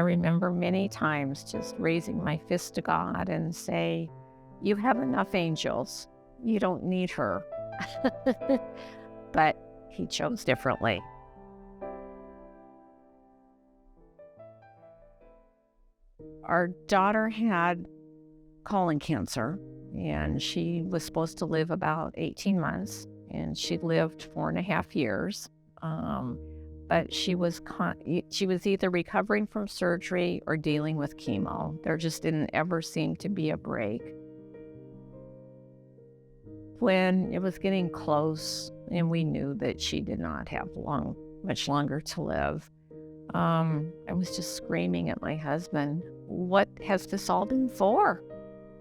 remember many times just raising my fist to God and say, "You have enough angels. You don't need her." But he chose differently. Our daughter had colon cancer, and she was supposed to live about 18 months, and she lived 4.5 years. Um, but she was either recovering from surgery or dealing with chemo. There just didn't ever seem to be a break. When it was getting close, and we knew that she did not have much longer to live, I was just screaming at my husband, "What has this all been for?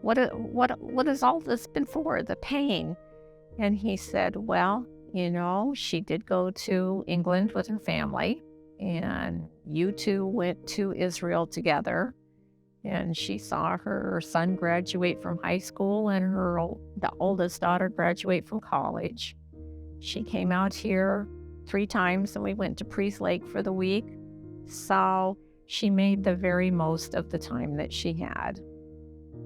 What has all this been for? The pain?" And he said, "Well, she did go to England with her family, and you two went to Israel together, and she saw her son graduate from high school and the oldest daughter graduate from college. She came out here 3 times, and we went to Priest Lake for the week. So she made the very most of the time that she had.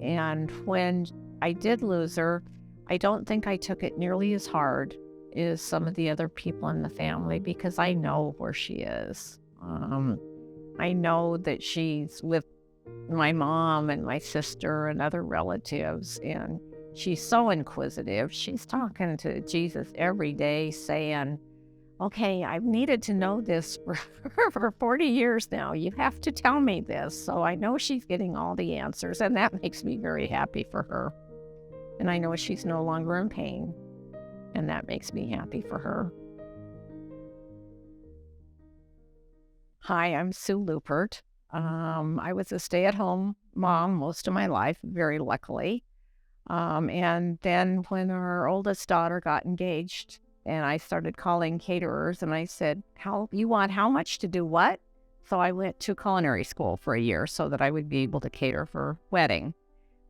And when I did lose her, I don't think I took it nearly as hard as some of the other people in the family, because I know where she is. I know that she's with my mom and my sister and other relatives, and she's so inquisitive. She's talking to Jesus every day saying, "Okay, I've needed to know this for 40 years now. You have to tell me this." So I know she's getting all the answers, and that makes me very happy for her. And I know she's no longer in pain, and that makes me happy for her. Hi, I'm Sue Luppert. I was a stay-at-home mom most of my life, very luckily. And then when our oldest daughter got engaged, and I started calling caterers, and I said, how much to do what?" So I went to culinary school for a year so that I would be able to cater for wedding.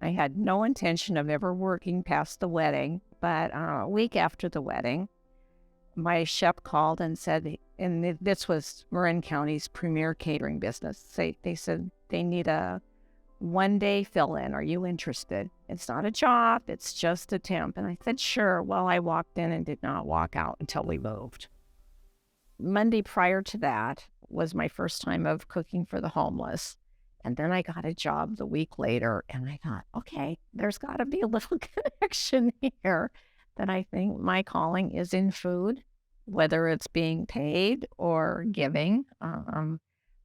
I had no intention of ever working past the wedding, but a week after the wedding, my chef called and said, and this was Marin County's premier catering business. They said they need a 1-day fill-in. Are you interested? It's not a job, it's just a temp. And I said, sure. Well, I walked in and did not walk out until we moved. Monday prior to that was my first time of cooking for the homeless. And then I got a job the week later, and I thought, okay, there's got to be a little connection here, that I think my calling is in food, whether it's being paid or giving.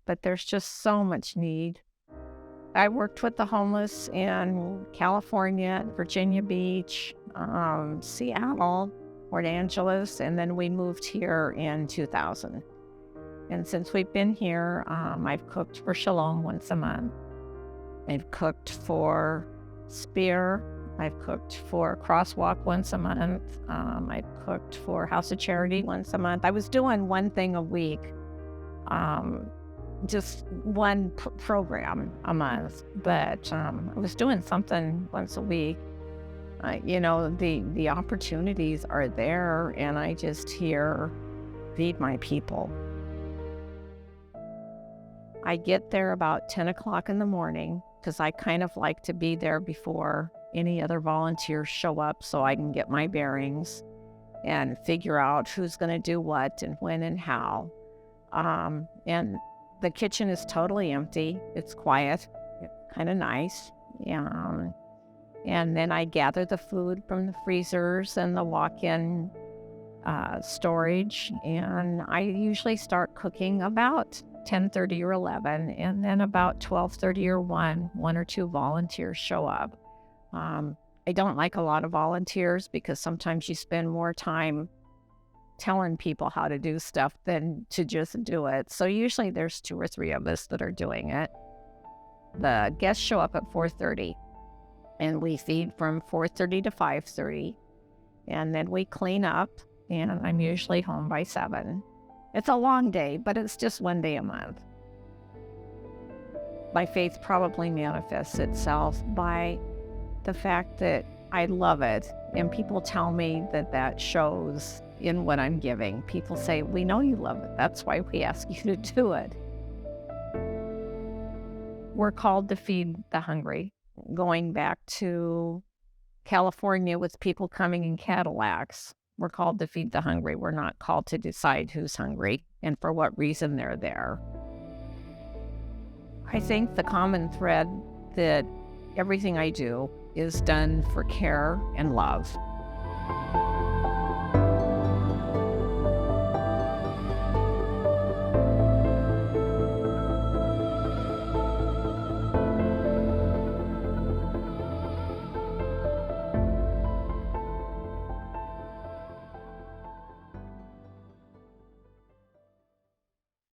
But there's just so much need. I worked with the homeless in California, Virginia Beach, Seattle, Port Angeles, and then we moved here in 2000. And since we've been here, I've cooked for Shalom once a month. I've cooked for Spear. I've cooked for Crosswalk once a month. I've cooked for House of Charity once a month. I was doing one thing a week, just one program a month, but I was doing something once a week. The opportunities are there, and I just hear, feed my people. I get there about 10 o'clock in the morning because I kind of like to be there before any other volunteers show up so I can get my bearings and figure out who's going to do what and when and how. And the kitchen is totally empty. It's quiet, kind of nice. And then I gather the food from the freezers and the walk-in storage, and I usually start cooking about 10:30 or 11, and then about 12:30 or 1 or 2 volunteers show up. I don't like a lot of volunteers because sometimes you spend more time telling people how to do stuff than to just do it. So usually there's 2 or 3 of us that are doing it. The guests show up at 4:30, and we feed from 4:30 to 5:30, and then we clean up, and I'm usually home by 7. It's a long day, but it's just 1 day a month. My faith probably manifests itself by the fact that I love it, and people tell me that shows in what I'm giving. People say, "We know you love it. That's why we ask you to do it." We're called to feed the hungry. Going back to California with people coming in Cadillacs, we're called to feed the hungry. We're not called to decide who's hungry and for what reason they're there. I think the common thread that everything I do is done for care and love.